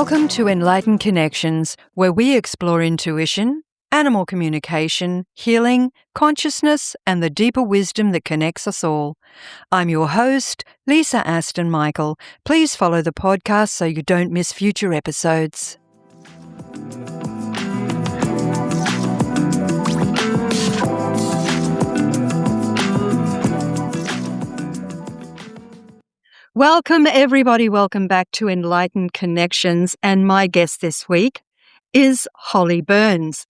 Welcome to Enlightened Connections, where we explore intuition, animal communication, healing, consciousness, and the deeper wisdom that connects us all. I'm your host, Lisa Aston Michael. Please follow the podcast so you don't miss future episodes. Welcome, everybody. Welcome back to Enlightened Connections. And my guest this week is Holly Burns.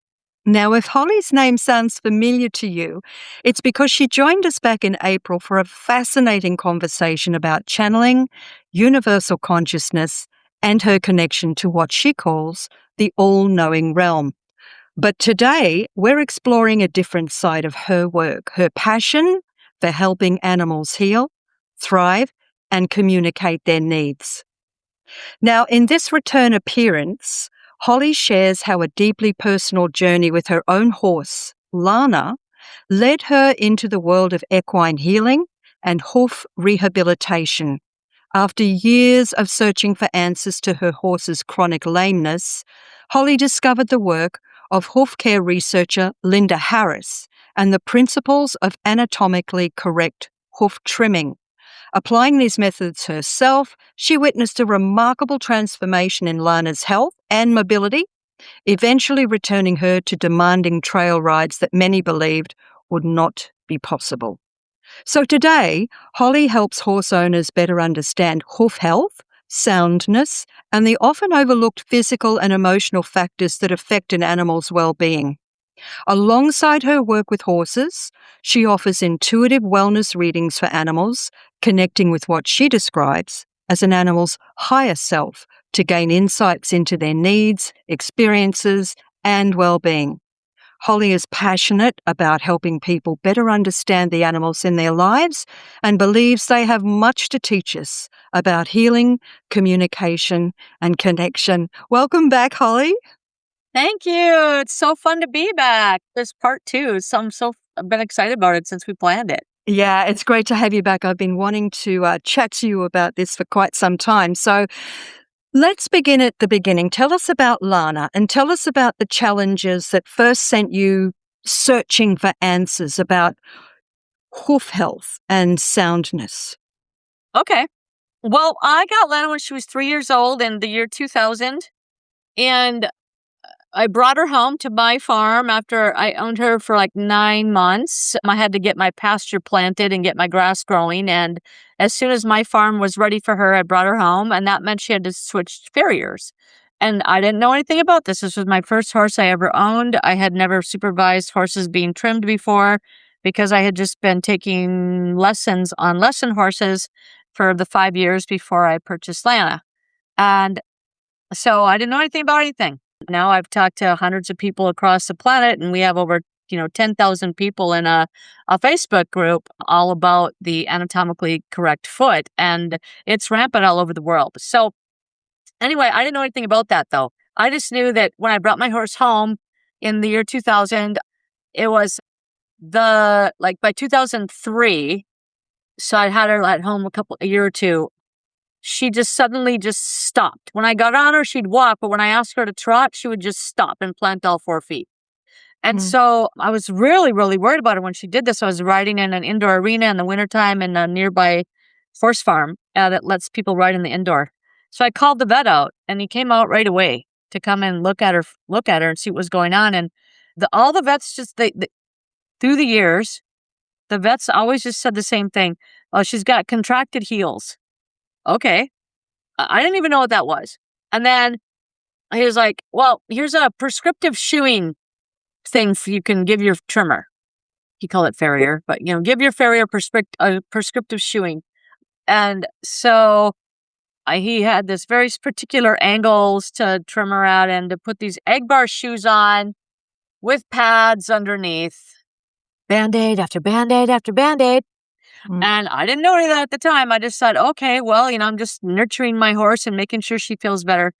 Now, if Holly's name sounds familiar to you, it's because she joined us back in April for a fascinating conversation about channeling, universal consciousness, and her connection to what she calls the all-knowing realm. But today, we're exploring a different side of her work, her passion for helping animals heal, thrive, and communicate their needs. Now, in this return appearance, Holly shares how a deeply personal journey with her own horse, Lana, led her into the world of equine healing and hoof rehabilitation. After years of searching for answers to her horse's chronic lameness, Holly discovered the work of hoof care researcher Linda Harris and the principles of anatomically correct hoof trimming. Applying these methods herself, she witnessed a remarkable transformation in Lana's health and mobility, eventually returning her to demanding trail rides that many believed would not be possible. So today, Holly helps horse owners better understand hoof health, soundness, and the often overlooked physical and emotional factors that affect an animal's well-being. Alongside her work with horses, she offers intuitive wellness readings for animals, connecting with what she describes as an animal's higher self to gain insights into their needs, experiences, and well-being. Holly is passionate about helping people better understand the animals in their lives and believes they have much to teach us about healing, communication, and connection. Welcome back, Holly. Thank you. It's so fun to be back. This part two. I've been excited about it since we planned it. Yeah, it's great to have you back. I've been wanting to chat to you about this for quite some time. So let's begin at the beginning. Tell us about Lana and tell us about the challenges that first sent you searching for answers about hoof health and soundness. Okay. Well, I got Lana when she was 3 years old in the year 2000. And I brought her home to my farm after I owned her for like 9 months. I had to get my pasture planted and get my grass growing. And as soon as my farm was ready for her, I brought her home. And that meant she had to switch farriers. And I didn't know anything about this. This was my first horse I ever owned. I had never supervised horses being trimmed before because I had just been taking lessons on lesson horses for the 5 years before I purchased Lana. And so I didn't know anything about anything. Now I've talked to hundreds of people across the planet, and we have over 10,000 people in a Facebook group all about the anatomically correct foot, and it's rampant all over the world. So anyway, I didn't know anything about that though. I just knew that when I brought my horse home in the year 2000, it was by 2003. So I had her at home a year or two. She just suddenly stopped. When I got on her, she'd walk, but when I asked her to trot, she would just stop and plant all 4 feet. And so I was really, really worried about her when she did this. I was riding in an indoor arena in the wintertime in a nearby horse farm that lets people ride in the indoor. So I called the vet out, and he came out right away to come and look at her and see what was going on. And all the vets through the years, the vets always just said the same thing. Oh, she's got contracted heels. Okay. I didn't even know what that was. And then he was like, well, here's a prescriptive shoeing thing you can give your trimmer. He called it farrier, but give your farrier prescriptive shoeing. And so he had this very particular angles to trim her at and to put these egg bar shoes on with pads underneath. Band-aid after Band-aid after Band-aid. And I didn't know any of that at the time. I just thought, okay, well, I'm just nurturing my horse and making sure she feels better.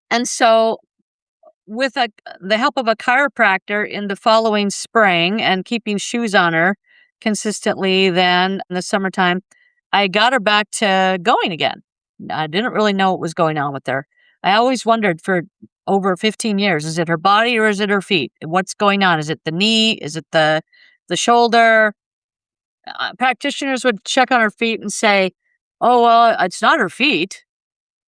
And so with the help of a chiropractor in the following spring and keeping shoes on her consistently then in the summertime, I got her back to going again. I didn't really know what was going on with her. I always wondered for over 15 years, is it her body or is it her feet? What's going on? Is it the knee? Is it the shoulder? Practitioners would check on her feet and say, "Oh, well, it's not her feet."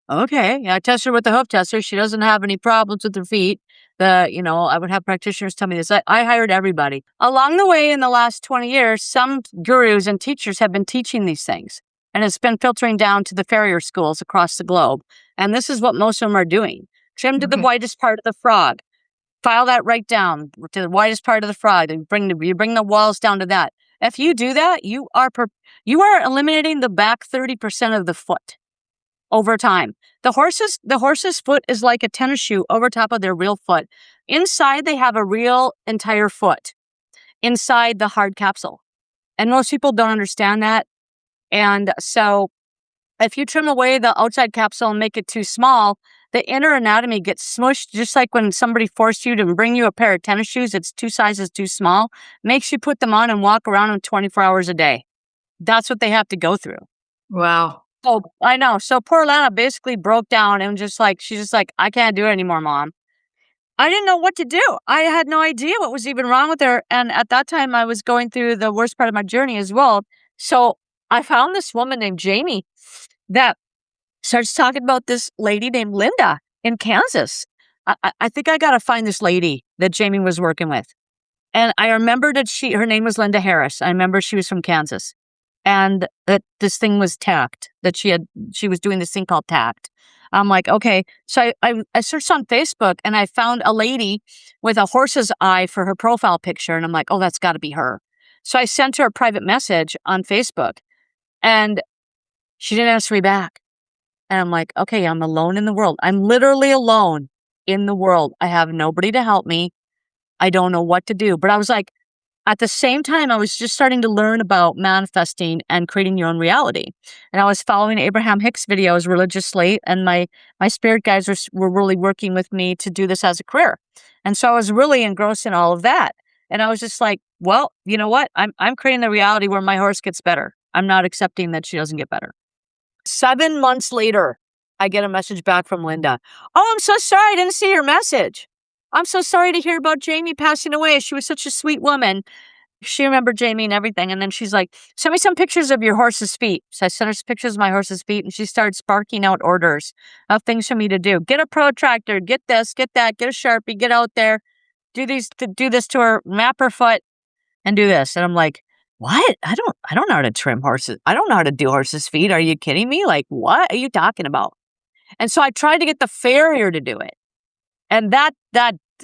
Okay. Yeah, I tested her with the hoof tester. She doesn't have any problems with her feet. I would have practitioners tell me this. I hired everybody. Along the way in the last 20 years, some gurus and teachers have been teaching these things. And it's been filtering down to the farrier schools across the globe. And this is what most of them are doing. Trim to the Okay. widest part of the frog. File that right down to the widest part of the frog. And you bring the walls down to that. If you do that, you are eliminating the back 30% of the foot over time. The horse's foot is like a tennis shoe over top of their real foot. Inside, they have a real entire foot inside the hard capsule. And most people don't understand that. And so if you trim away the outside capsule and make it too small, the inner anatomy gets smushed, just like when somebody forced you to bring you a pair of tennis shoes, it's 2 sizes too small, makes you put them on and walk around them 24 hours a day. That's what they have to go through. Wow. Oh, I know. So poor Lana basically broke down and she's just like, I can't do it anymore, Mom. I didn't know what to do. I had no idea what was even wrong with her. And at that time, I was going through the worst part of my journey as well. So I found this woman named Jamie that starts talking about this lady named Linda in Kansas. I think I got to find this lady that Jamie was working with. And I remember that her name was Linda Harris. I remember she was from Kansas. And that this thing was TACT, that she was doing this thing called TACT. I'm like, okay. So I searched on Facebook and I found a lady with a horse's eye for her profile picture. And I'm like, oh, that's got to be her. So I sent her a private message on Facebook and she didn't answer me back. And I'm like, okay, I'm alone in the world. I'm literally alone in the world. I have nobody to help me. I don't know what to do. But I was like, at the same time, I was just starting to learn about manifesting and creating your own reality. And I was following Abraham Hicks videos religiously, and my spirit guides were really working with me to do this as a career. And so I was really engrossed in all of that. And I was just like, well, you know what? I'm creating the reality where my horse gets better. I'm not accepting that she doesn't get better. 7 months later, I get a message back from Linda. Oh, I'm so sorry. I didn't see your message. I'm so sorry to hear about Jamie passing away. She was such a sweet woman. She remembered Jamie and everything. And then she's like, send me some pictures of your horse's feet. So I sent her some pictures of my horse's feet and she started sparking out orders of things for me to do. Get a protractor, get this, get that, get a Sharpie, get out there, do this to her, map her foot and do this. And I'm like, what? I don't know how to trim horses. I don't know how to do horses' feet. Are you kidding me? Like, what are you talking about? And so I tried to get the farrier to do it. And that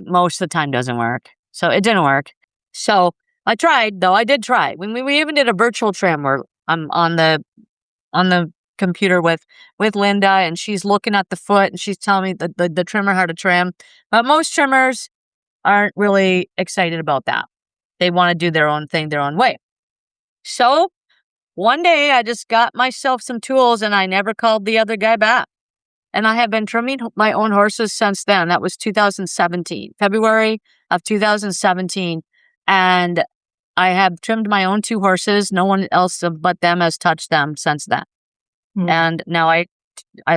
most of the time doesn't work. So it didn't work. So I tried, though. I did try. We even did a virtual trim where I'm on the computer with Linda and she's looking at the foot and she's telling me the trimmer how to trim. But most trimmers aren't really excited about that. They want to do their own thing, their own way. So one day I just got myself some tools and I never called the other guy back. And I have been trimming my own horses since then. That was 2017, February of 2017. And I have trimmed my own 2 horses. No one else but them has touched them since then. And now I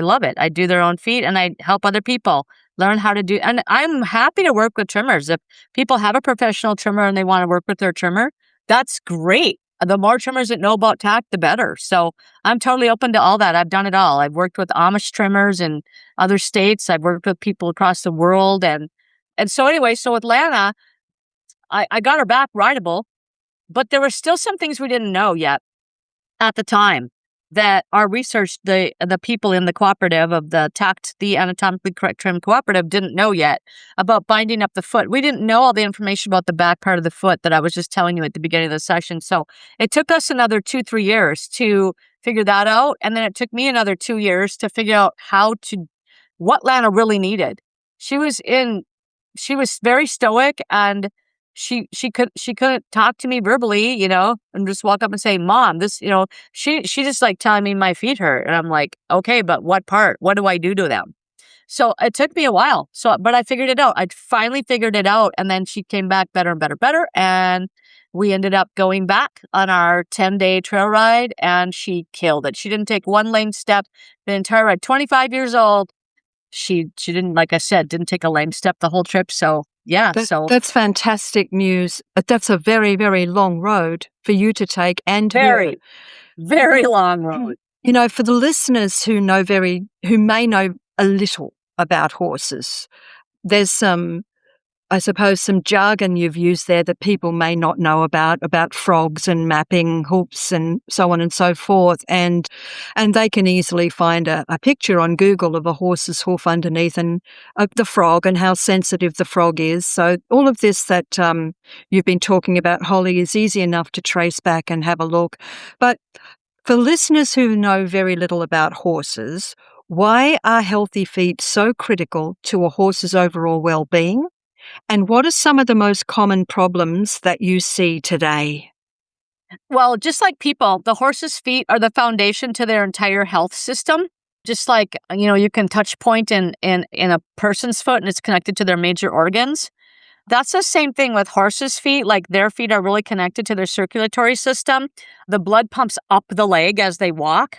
love it. I do their own feet and I help other people learn how to do. And I'm happy to work with trimmers. If people have a professional trimmer and they want to work with their trimmer, that's great. The more trimmers that know about TACT, the better. So I'm totally open to all that. I've done it all. I've worked with Amish trimmers in other states. I've worked with people across the world. And so anyway, so with Lana, I got her back rideable, but there were still some things we didn't know yet at the time that our research, the people in the cooperative of the TACT, the Anatomically Correct Trim Cooperative, didn't know yet about binding up the foot. We didn't know all the information about the back part of the foot that I was just telling you at the beginning of the session. So it took us another 2-3 years to figure that out. And then it took me another 2 years to figure out what Lana really needed. She was very stoic and she couldn't talk to me verbally, and just walk up and say, Mom, this, she just like telling me my feet hurt. And I'm like, okay, but what part? What do I do to them? So it took me a while. But I figured it out. I finally figured it out. And then she came back better and better, better. And we ended up going back on our 10-day trail ride and she killed it. She didn't take one lame step the entire ride. 25 years old. she didn't, like I said, didn't take a lame step the whole trip. So yeah, so That's fantastic news. That's a very, very long road for you to take and her. very, very long road. You know, for the listeners who may know a little about horses, there's some jargon you've used there that people may not know about frogs and mapping hoops and so on and so forth. And they can easily find a picture on Google of a horse's hoof underneath and the frog and how sensitive the frog is. So all of this that you've been talking about, Holly, is easy enough to trace back and have a look. But for listeners who know very little about horses, why are healthy feet so critical to a horse's overall well-being? And what are some of the most common problems that you see today? Well, just like people, the horse's feet are the foundation to their entire health system. Just like, you can touch point in a person's foot and it's connected to their major organs. That's the same thing with horses' feet. Like their feet are really connected to their circulatory system. The blood pumps up the leg as they walk,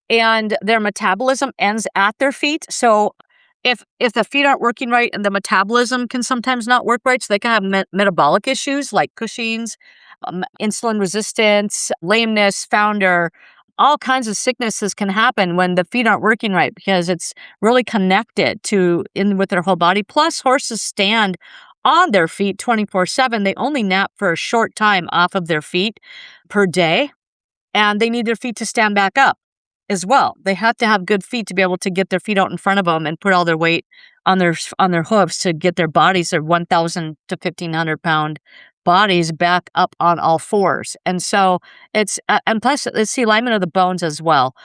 and their metabolism ends at their feet. So if the feet aren't working right, and the metabolism can sometimes not work right, so they can have metabolic issues like Cushing's, insulin resistance, lameness, founder, all kinds of sicknesses can happen when the feet aren't working right because it's really connected with their whole body. Plus, horses stand on their feet 24/7. They only nap for a short time off of their feet per day, and they need their feet to stand back up as well. They have to have good feet to be able to get their feet out in front of them and put all their weight on their hooves to get their bodies, their 1,000 to 1,500 pound bodies, back up on all fours. And so and plus it's the alignment of the bones as well.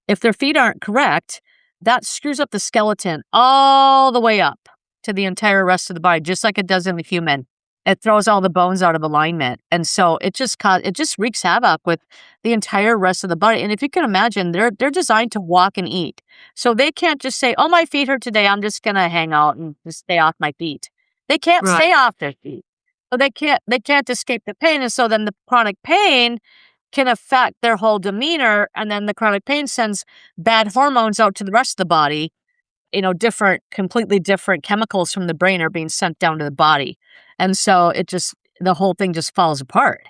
If their feet aren't correct, that screws up the skeleton all the way up to the entire rest of the body, just like it does in the human. It throws all the bones out of alignment. And so it just wreaks havoc with the entire rest of the body. And if you can imagine, they're designed to walk and eat. So they can't just say, oh, my feet hurt today, I'm just going to hang out and just stay off my feet. They can't stay off their feet. So they can't escape the pain. And so then the chronic pain can affect their whole demeanor. And then the chronic pain sends bad hormones out to the rest of the body. Completely different chemicals from the brain are being sent down to the body. And so the whole thing just falls apart.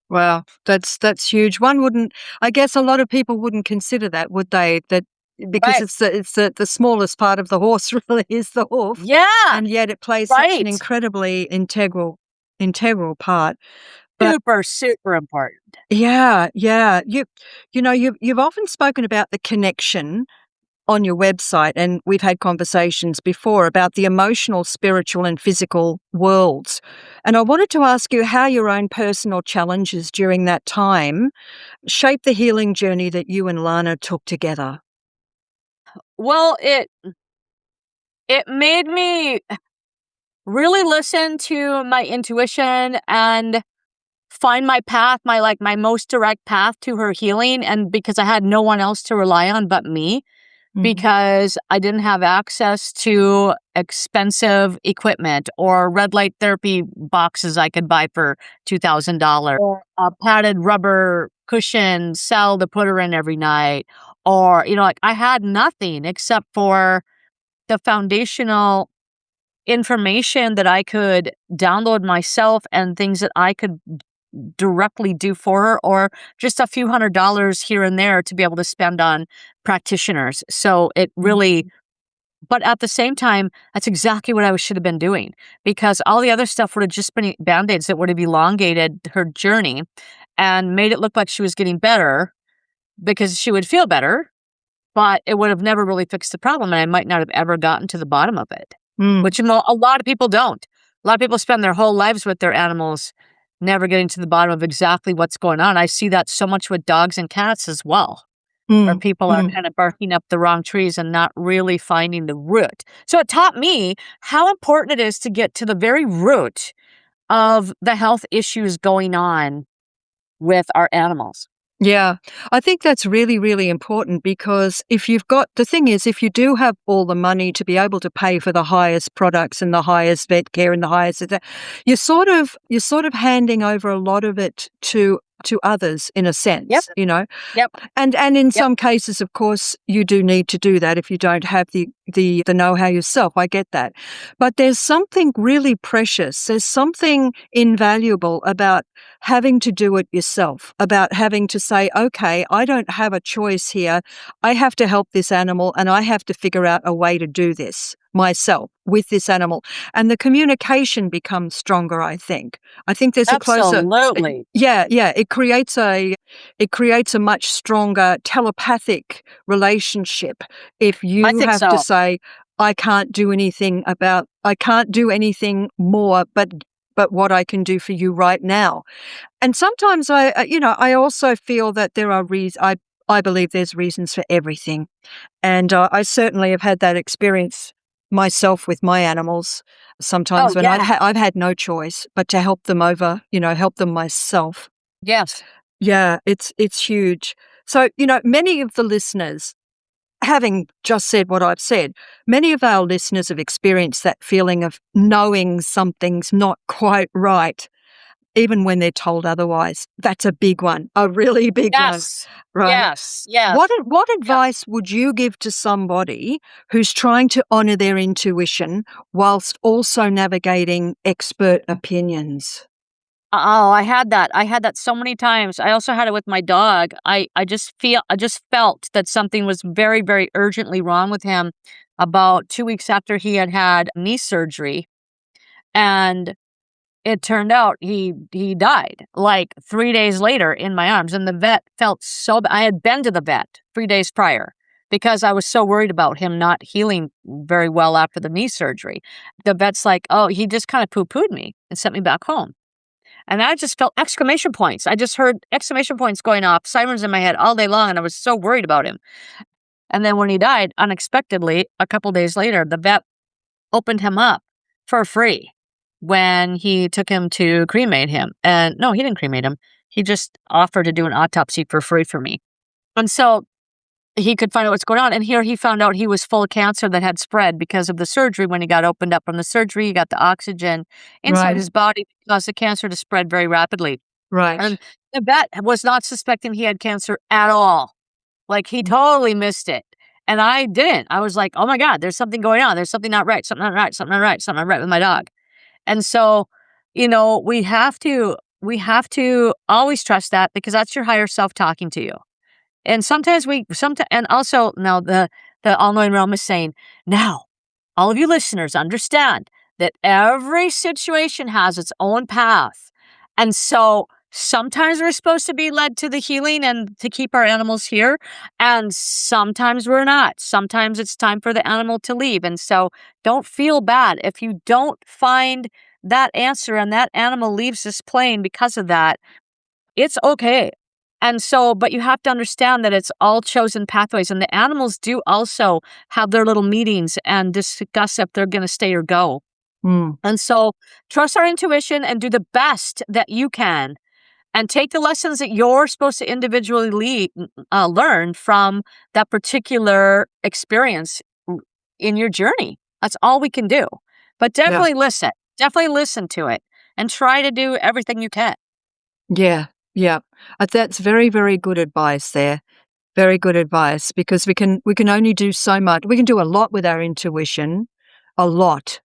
Wow, that's huge. I guess a lot of people wouldn't consider that, would they? That because it's the smallest part of the horse really is the hoof. Yeah. And yet it plays such an incredibly integral part. But, super, super important. Yeah. You've often spoken about the connection on your website, and we've had conversations before about the emotional, spiritual, and physical worlds. And I wanted to ask you how your own personal challenges during that time shaped the healing journey that you and Lana took together. Well, it made me really listen to my intuition and find my path, my most direct path to her healing. And because I had no one else to rely on but me, because I didn't have access to expensive equipment or red light therapy boxes I could buy for $2,000 or a padded rubber cushion cell to put her in every night. Or, I had nothing except for the foundational information that I could download myself and things that I could directly do for her, or just a few $100s here and there to be able to spend on practitioners. So it really, but at the same time, that's exactly what I should have been doing, because all the other stuff would have just been Band-Aids that would have elongated her journey and made it look like she was getting better because she would feel better, but it would have never really fixed the problem. And I might not have ever gotten to the bottom of it, which a lot of people don't. A lot of people spend their whole lives with their animals, never getting to the bottom of exactly what's going on. I see that so much with dogs and cats as well, where people are kind of barking up the wrong trees and not really finding the root. So it taught me how important it is to get to the very root of the health issues going on with our animals. Yeah, I think that's really, really important, because if you do have all the money to be able to pay for the highest products and the highest vet care and the highest, you're sort of handing over a lot of it to to others in a Yep. sense, Yep. And in Yep. some cases, of course, you do need to do that if you don't have the know-how yourself. I get that. But there's something really precious. There's something invaluable about having to do it yourself, about having to say, okay, I don't have a choice here. I have to help this animal and I have to figure out a way to do this myself with this animal. And the communication becomes stronger, I think. I think there's a closer... Absolutely. Yeah, it creates a much stronger telepathic relationship if I you think have to so. say, I can't do anything more but what I can do for you right now. And sometimes I also feel that there are I believe there's reasons for everything. And I certainly have had that experience myself with my animals Oh, sometimes when yeah. I've had no choice but to help them help them myself. Yes. Yeah, it's huge. So, many of the listeners, having just said what I've said, many of our listeners have experienced that feeling of knowing something's not quite right, even when they're told otherwise. That's a big one, a really big one, Yes. right? Yes. Yes. What Yes. advice would you give to somebody who's trying to honor their intuition whilst also navigating expert opinions? Oh, I had that. I had that so many times. I also had it with my dog. I just felt that something was very, very urgently wrong with him about 2 weeks after he had had knee surgery, and it turned out he died, like, 3 days later in my arms, and the vet felt so I had been to the vet 3 days prior because I was so worried about him not healing very well after the knee surgery. The vet's like, "Oh, he just kinda poo-pooed me and sent me back home." And I just felt exclamation points. I just heard exclamation points going off, sirens in my head all day long, and I was so worried about him. And then when he died, unexpectedly, a couple days later, the vet opened him up for free when he took him to cremate him. And no, he didn't cremate him. He just offered to do an autopsy for free for me. And so he could find out what's going on. And here he found out he was full of cancer that had spread because of the surgery. When he got opened up from the surgery, he got the oxygen inside Right, his body, caused the cancer to spread very rapidly. right. And the vet was not suspecting he had cancer at all. Like, he totally missed it. And I didn't. I was like, "Oh my god, there's something going on. There's something not right, something not right, something not right, something not right with my dog." And so, we have to always trust that because that's your higher self talking to you. And and also now the all-knowing realm is saying, "Now, all of you listeners understand that every situation has its own path. And so sometimes we're supposed to be led to the healing and to keep our animals here, and sometimes we're not. Sometimes it's time for the animal to leave. And so don't feel bad if you don't find that answer and that animal leaves this plane because of that. It's okay." And so, but you have to understand that it's all chosen pathways, and the animals do also have their little meetings and discuss if they're going to stay or go. Mm, And so, trust our intuition and do the best that you can, and take the lessons that you're supposed to individually learn from that particular experience in your journey. That's all we can do. But yeah. definitely listen to it, and try to do everything you can. Yeah, yeah. That's very, very good advice there. Very good advice because we can only do so much. We can do a lot with our intuition, a lot,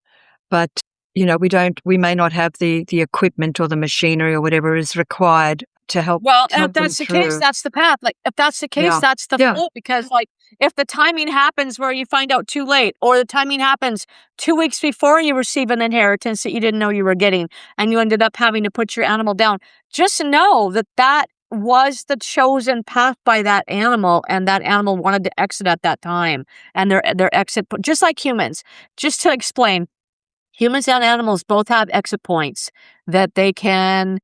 but we may not have the equipment or the machinery or whatever is required to Well, and if help them that's the case, through. that's the path. Like, if that's the case, Yeah, that's the yeah, flow. Because, like, if the timing happens where you find out too late, or the timing happens 2 weeks before you receive an inheritance that you didn't know you were getting, and you ended up having to put your animal down, just know that that was the chosen path by that animal, and that animal wanted to exit at that time, and their just like humans. Just to explain, humans and animals both have exit points that they can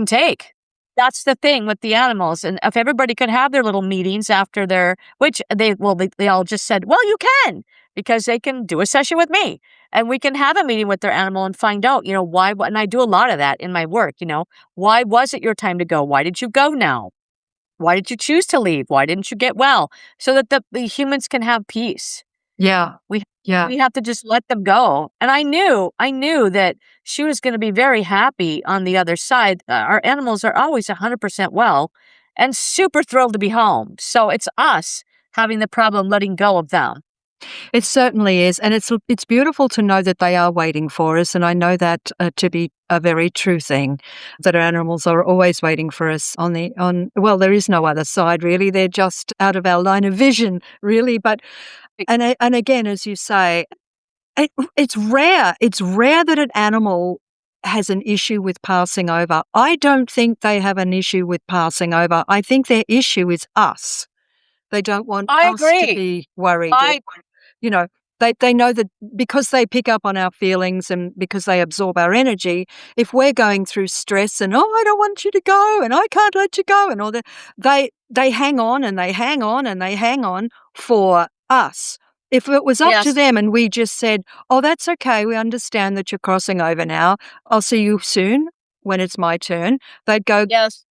take. That's the thing with the animals, and if everybody could have their little meetings after their which they all just said, "Well, you can," because they can do a session with me, and we can have a meeting with their animal and find out, why and I do a lot of that in my work. Why was it your time to go? Why did you go now? Why did you choose to leave? Why didn't you get well? So that the humans can have peace. Yeah. We Yeah. we have to just let them go. And I knew that she was gonna be very happy on the other side. Our animals are always 100% well and super thrilled to be home. So it's us having the problem letting go of them. It certainly is, and it's beautiful to know that they are waiting for us, and I know that to be a very true thing, that our animals are always waiting for us well, there is no other side really. They're just out of our line of vision, really. But and again, as you say, it's rare. It's rare that an animal has an issue with passing over. I don't think they have an issue with passing over. I think their issue is us. They don't want I us to agree. be worried or I you know, they know that because they pick up on our feelings and because they absorb our energy, if we're going through stress and, "Oh, I don't want you to go, and I can't let you go," and all that, they hang on and they hang on and they hang on for us. If it was up to Yes, them and we just said, "Oh, that's okay, we understand that you're crossing over now. I'll see you soon when it's my turn," they'd go, yes,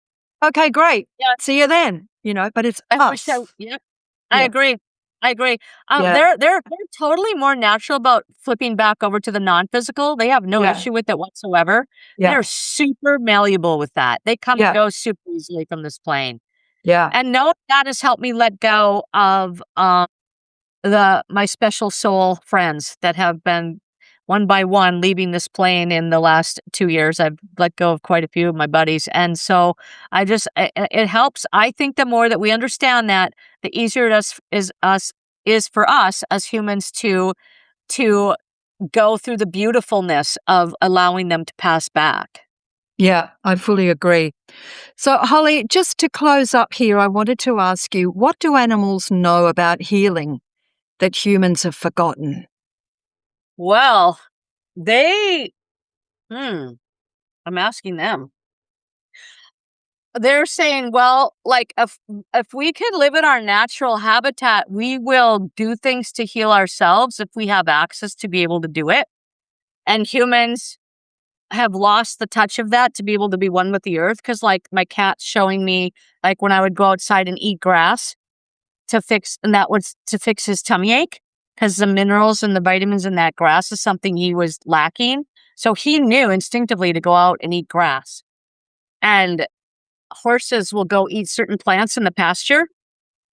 "Okay, great. yeah. See you then," but it's I wish I us. yep. I Yeah, agree. I agree. yeah, They're totally more natural about flipping back over to the non-physical. They have no yeah, issue with it whatsoever. yeah, They're super malleable with that. They come and yeah, go super easily from this plane. yeah. And no, that has helped me let go of, my special soul friends that have been one by one leaving this plane in the last 2 years. I've let go of quite a few of my buddies, and so it helps. I think the more that we understand that, the easier it is for us as humans to go through the beautifulness of allowing them to pass back. Yeah, I fully agree. So, Holly, just to close up here, I wanted to ask you, what do animals know about healing that humans have forgotten? Well, they hmm, I'm asking them. They're saying, well, like if we can live in our natural habitat, we will do things to heal ourselves if we have access to be able to do it. And humans have lost the touch of that to be able to be one with the earth. Cause like my cat's showing me, like when I would go outside and eat grass and that was to fix his tummy ache. Cause the minerals and the vitamins in that grass is something he was lacking. So he knew instinctively to go out and eat grass. And horses will go eat certain plants in the pasture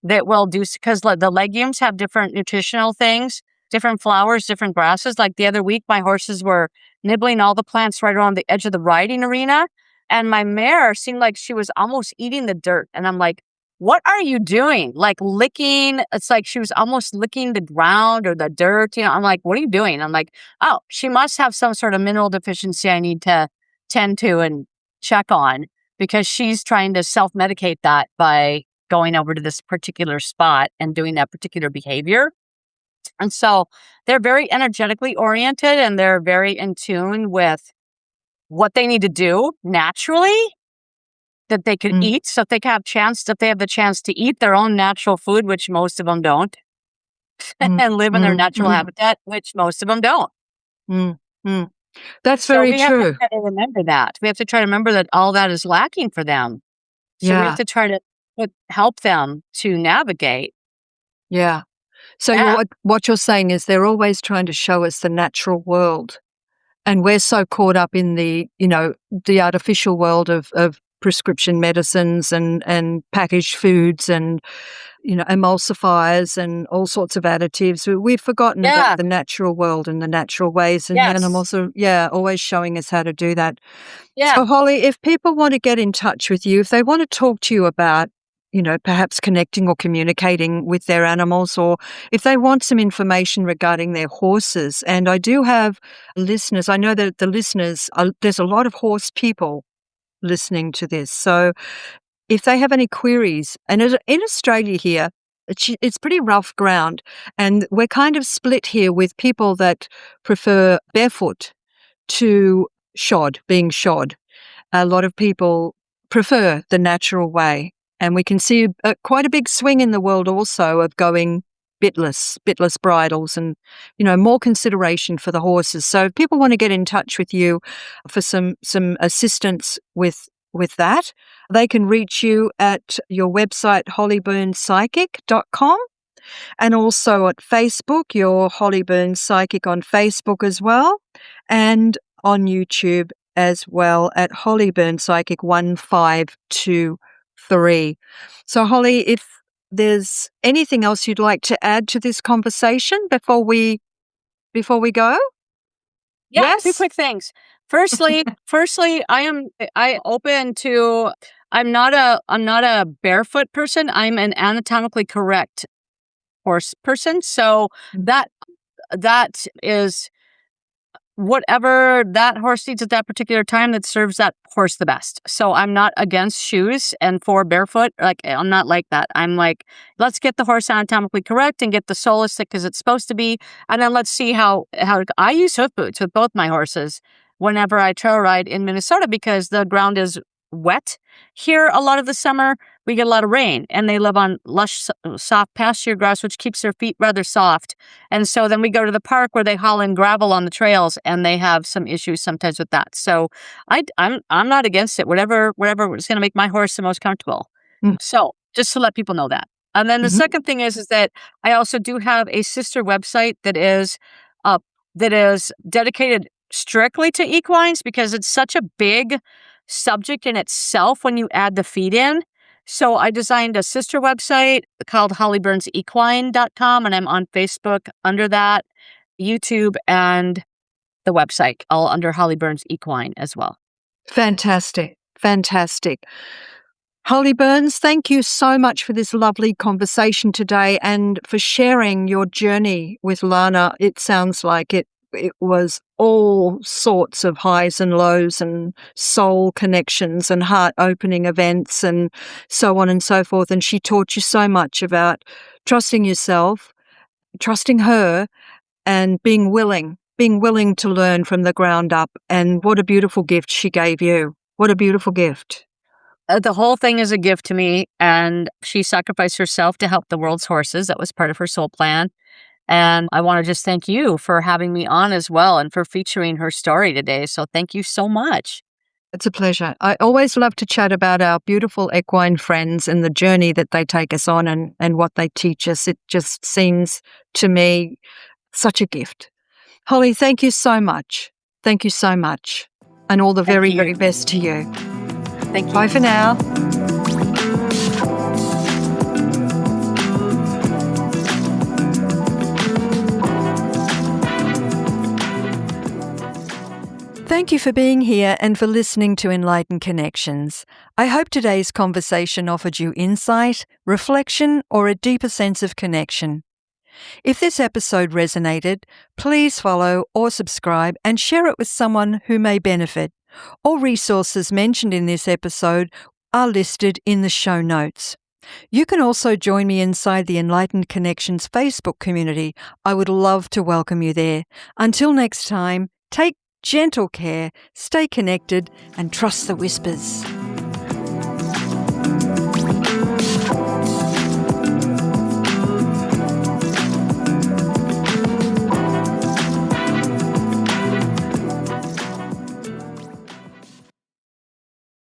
that will do because the legumes have different nutritional things, different flowers, different grasses. Like the other week, my horses were nibbling all the plants right around the edge of the riding arena. And my mare seemed like she was almost eating the dirt. And I'm like, what are you doing? Like licking. It's like she was almost licking the ground or the dirt. I'm like, what are you doing? I'm like, oh, she must have some sort of mineral deficiency I need to tend to and check on because she's trying to self medicate that by going over to this particular spot and doing that particular behavior. And so they're very energetically oriented and they're very in tune with what they need to do naturally that they could Mm, eat. So if they have the chance to eat their own natural food, which most of them don't, mm, and live in their mm, natural mm, habitat, which most of them don't. mm, mm. That's So very we have to true. try to remember that. We have to try to remember that all that is lacking for them. So we have Yeah, to try to help them to navigate yeah. So that. what you're saying is they're always trying to show us the natural world, and we're so caught up in the artificial world of prescription medicines and packaged foods and emulsifiers and all sorts of additives. We've forgotten about Yeah. the natural world and the natural ways, and the Yes. animals are, always showing us how to do that. Yeah. So, Holly, if people want to get in touch with you, if they want to talk to you about, perhaps connecting or communicating with their animals, or if they want some information regarding their horses, and I do have listeners, I know that the listeners, there's a lot of horse people listening to this. So, if they have any queries, and in Australia here, it's pretty rough ground, and we're kind of split here with people that prefer barefoot to being shod. A lot of people prefer the natural way, and we can see quite a big swing in the world also of going bitless bridles, and more consideration for the horses. So if people want to get in touch with you for some assistance with that, they can reach you at your website hollyburnsPsychic.com. And also at Facebook, you're Holly Burns Psychic on Facebook as well, and on YouTube as well at Holly Burns Psychic 1523. So, Holly, if there's anything else you'd like to add to this conversation before we go? Yeah, two Yes? quick things. Firstly, I'm not a barefoot person. I'm an anatomically correct horse person. So that is whatever that horse needs at that particular time that serves that horse the best. So I'm not against shoes and for barefoot. Like, I'm not like that. I'm like, let's get the horse anatomically correct and get the sole as thick as it's supposed to be. And then let's see how I use hoof boots with both my horses whenever I trail ride in Minnesota because the ground is wet here a lot of the summer. We get a lot of rain and they live on lush, soft pasture grass, which keeps their feet rather soft. And so then we go to the park where they haul in gravel on the trails and they have some issues sometimes with that. So I'm not against it. Whatever is going to make my horse the most comfortable. Mm. So just to let people know that. And then the second thing is that I also do have a sister website that is dedicated strictly to equines because it's such a big subject in itself when you add the feed in. So I designed a sister website called hollyburnsequine.com, and I'm on Facebook under that, YouTube, and the website, all under Holly Burns Equine as well. Fantastic. Fantastic. Holly Burns, thank you so much for this lovely conversation today and for sharing your journey with Lana. It sounds like it was all sorts of highs and lows and soul connections and heart-opening events and so on and so forth. And she taught you so much about trusting yourself, trusting her, and being willing to learn from the ground up. And what a beautiful gift she gave you. What a beautiful gift. The whole thing is a gift to me, and she sacrificed herself to help the world's horses. That was part of her soul plan. And I want to just thank you for having me on as well and for featuring her story today. So thank you so much. It's a pleasure. I always love to chat about our beautiful equine friends and the journey that they take us on and what they teach us. It just seems to me such a gift. Holly, thank you so much. Thank you so much. And all the very, very best to you. Thank you. Bye for now. Thank you for being here and for listening to Enlightened Connections. I hope today's conversation offered you insight, reflection, or a deeper sense of connection. If this episode resonated, please follow or subscribe and share it with someone who may benefit. All resources mentioned in this episode are listed in the show notes. You can also join me inside the Enlightened Connections Facebook community. I would love to welcome you there. Until next time, take gentle care, stay connected, and trust the whispers.